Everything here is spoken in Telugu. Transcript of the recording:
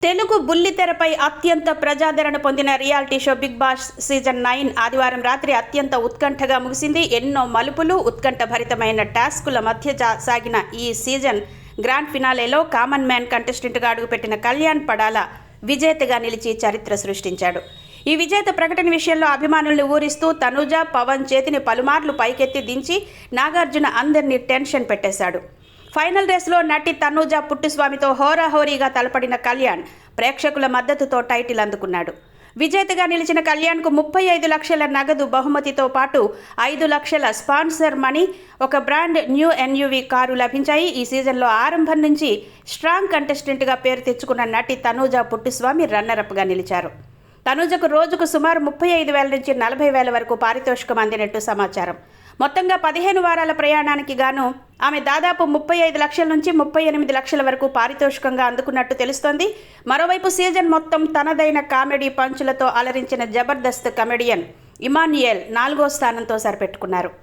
తెలుగు బుల్లితెరపై అత్యంత ప్రజాదరణ పొందిన reality show Bigg Boss season 9 ఆదివారం రాత్రి అత్యంత ఉత్కంఠగా ముగిసింది. ఎన్నో మలుపులు, ఉత్కంఠభరితమైన టాస్కుల మధ్య సాగిన ఈ సీజన్ గ్రాండ్ ఫినాలేలో కామన్ మ్యాన్ కంటెస్టెంట్గా అడుగుపెట్టిన కళ్యాణ్ పడాల విజేతగా నిలిచి చరిత్ర సృష్టించాడు. ఈ విజేత ప్రకటన విషయంలో అభిమానుల్ని ఊరిస్తూ తనుజ, పవన్ చేతిని పలుమార్లు పైకెత్తి దించి నాగార్జున అందరినీ టెన్షన్ పెట్టేశాడు. ఫైనల్ రేస్లో నటి తనుజ పుట్టుస్వామితో హోరాహోరీగా తలపడిన కళ్యాణ్ ప్రేక్షకుల మద్దతుతో టైటిల్ అందుకున్నాడు. విజేతగా నిలిచిన కళ్యాణ్కు 35 లక్షల నగదు బహుమతితో పాటు 5 లక్షల స్పాన్సర్ మనీ, ఒక బ్రాండ్ న్యూ ఎన్యూవీ కారు లభించాయి. ఈ సీజన్లో ఆరంభం నుంచి స్ట్రాంగ్ కంటెస్టెంట్గా పేరు తెచ్చుకున్న నటి తనుజ పుట్టుస్వామి రన్నరప్గా నిలిచారు. తనుజకు రోజుకు సుమారు 35,000 నుంచి 40,000 వరకు పారితోషికం అందినట్టు సమాచారం. మొత్తంగా 15 వారాల ప్రయాణానికి గాను ఆమె దాదాపు 35 లక్షల నుంచి 38 లక్షల వరకు పారితోషికంగా అందుకున్నట్టు తెలుస్తోంది. మరోవైపు సీజన్ మొత్తం తనదైన కామెడీ పంచులతో అలరించిన జబర్దస్త్ కమెడియన్ ఇమాన్యుయల్ 4వ స్థానంతో సరిపెట్టుకున్నారు.